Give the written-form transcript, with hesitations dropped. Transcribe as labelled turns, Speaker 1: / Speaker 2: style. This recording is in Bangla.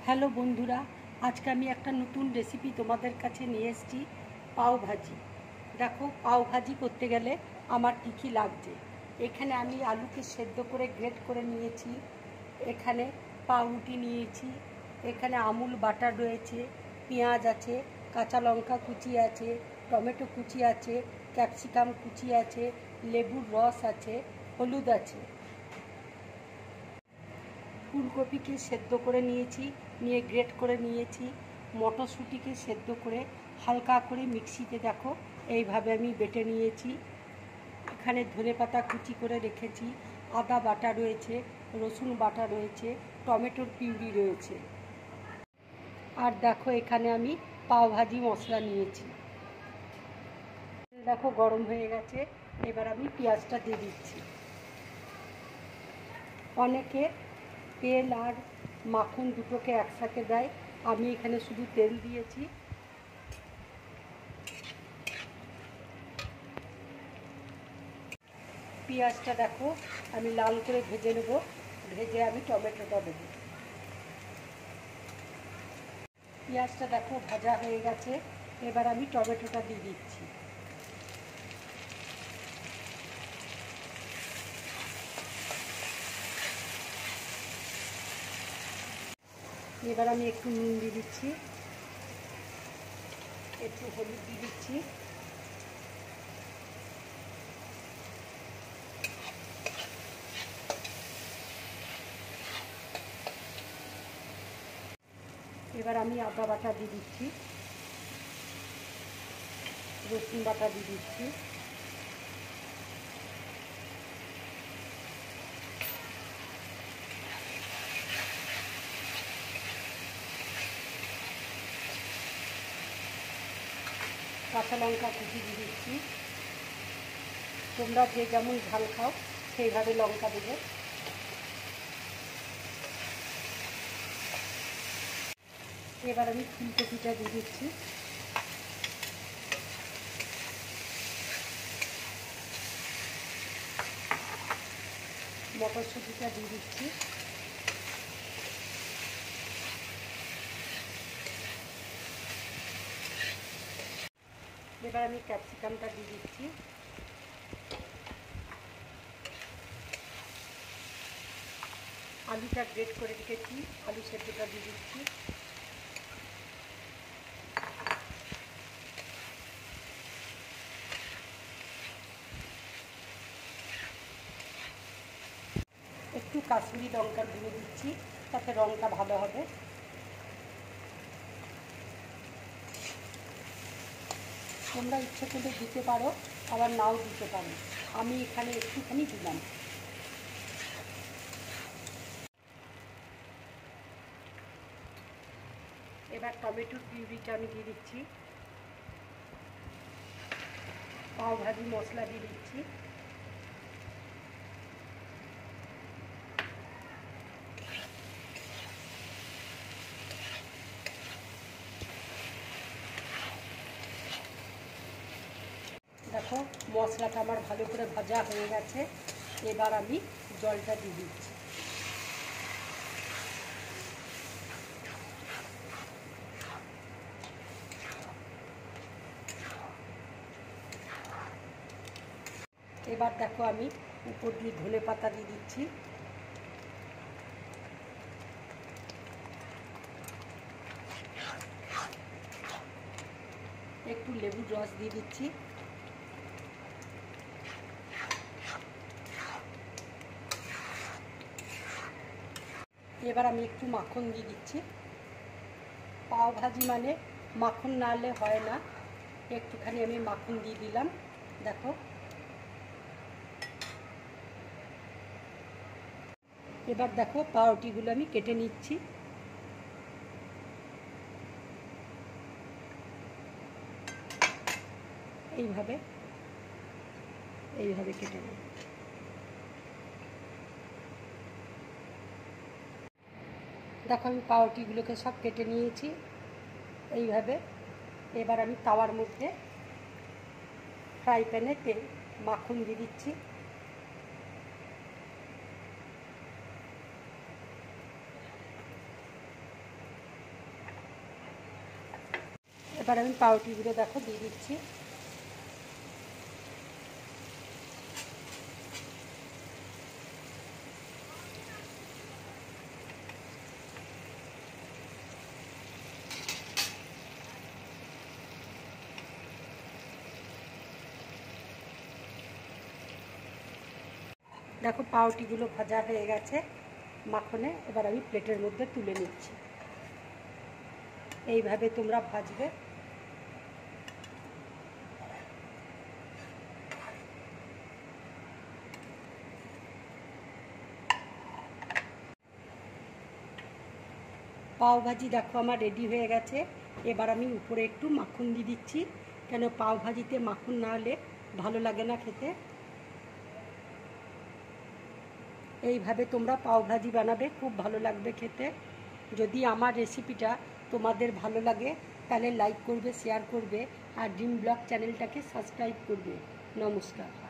Speaker 1: হ্যালো বন্ধুরা, আজকে আমি একটা নতুন রেসিপি তোমাদের কাছে নিয়ে এসেছি, পাও ভাজি। দেখো, পাও ভাজি করতে গেলে আমার কী কী লাগছে। এখানে আমি আলুকে সেদ্ধ করে গ্রেট করে নিয়েছি, এখানে পাউরুটি নিয়েছি, এখানে আমুল বাটার রয়েছে, পেঁয়াজ আছে, কাঁচা লঙ্কা কুচি আছে, টমেটো কুচি আছে, ক্যাপসিকাম কুচি আছে, লেবুর রস আছে, হলুদ আছে। ফুলকপিকে সেদ্ধ করে নিয়েছি, নিয়ে গ্রেট করে নিয়েছি। মটরশুঁটিকে সেদ্ধ করে হালকা করে মিক্সিতে দেখো এইভাবে আমি বেটে নিয়েছি। এখানে ধনেপাতা কুচি করে রেখেছি, আদা বাটা রয়েছে, রসুন বাটা রয়েছে, টমেটোর পিউরি রয়েছে। আর দেখো, এখানে আমি পাও ভাজি মশলা নিয়েছি। দেখো গরম হয়ে গেছে, এবার আমি পেঁয়াজটা দিয়ে দিচ্ছি। অনেকে তেল আর মাখন দুটোকে একসাথে দেয়, আমি এখানে শুধু তেল দিয়েছি। পেঁয়াজটা দেখো আমি লাল করে ভেজে নেব, ভেজে আমি টমেটোটা দেবো। পেঁয়াজটা দেখো ভাজা হয়ে গেছে, এবার আমি টমেটোটা দিয়ে দিচ্ছি। এবার আমি একটু নুন দিয়ে দিচ্ছি, একটু হলুদ দিয়ে দিচ্ছি, এবার আমি আদা বাটা দিয়ে দিচ্ছি, রসুন বাটা দিয়ে দিচ্ছি, কাঁচা লঙ্কা কুচি দিয়ে দিচ্ছি। তোমরা যে যেমন ঝাল খাও সেইভাবে লঙ্কা দেবে। এবার আমি ফুলকপিটা দিয়ে দিচ্ছি, মটরশুঁটিটা দিয়ে দিচ্ছি, এবার আমি ক্যাপসিকামটা দিয়ে দিচ্ছি, আলুটা গ্রেট করে রেখেছি, আলু সেদ্ধটা দিয়ে দিচ্ছি, একটু কাশ্মীরি লঙ্কার গুঁড়ো দিচ্ছি, তাতে রঙটা ভালো হবে। তোমরা ইচ্ছে করলে দিতে পারো, আবার নাও দিতে পারো, আমি এখানে একটুখানি দিলাম। এবার টমেটোর পিউরিটা আমি দিয়ে দিচ্ছি, পাও ভাজি মশলা দিয়ে দিচ্ছি, দেখো মশলাটা আমার ভালো করে ভাজা হয়ে গেছে, এবার আমি জলটা দিয়ে দিচ্ছি। এবার দেখো আমি উপর দিয়ে ধনেপাতা দিয়ে দিচ্ছি, একটু লেবুর রস দিয়ে দিচ্ছি, এবার আমি একটু মাখন দিয়ে দিচ্ছি। পাও ভাজি মানে মাখন না হলে হয় না, একটুখানি আমি মাখন দিয়ে দিলাম। দেখো এবার দেখো পাউরুটিগুলো আমি কেটে নিচ্ছি। এইভাবে এইভাবে কেটে নেব। দেখো আমি পাউরুটিগুলোকে সব কেটে নিয়েছি এইভাবে। এবার আমি তাওয়ার মধ্যে ফ্রাই প্যানে মাখন দিয়ে দিচ্ছি, এবার আমি পাউরুটিগুলো দেখো দিয়ে দিচ্ছি। দেখো পাউরুটিগুলো ভাজা হয়ে গেছে মাখনে, এবার আমি প্লেটের মধ্যে তুলে নিচ্ছি। এইভাবে তোমরা ভাজবে। পাও ভাজি দেখো আমার রেডি হয়ে গেছে। এবার আমি উপরে একটু মাখন দিয়ে দিচ্ছি, কেন পাও ভাজিতে মাখন না হলে ভালো লাগে না খেতে। এইভাবে তোমরা পাও ভাজি বানাবে, খুব ভালো লাগবে খেতে। যদি আমার রেসিপিটা তোমাদের ভালো লাগে তাহলে লাইক করবে, শেয়ার করবে আর ড্রিম ব্লগ চ্যানেলটাকে সাবস্ক্রাইব করবে। নমস্কার।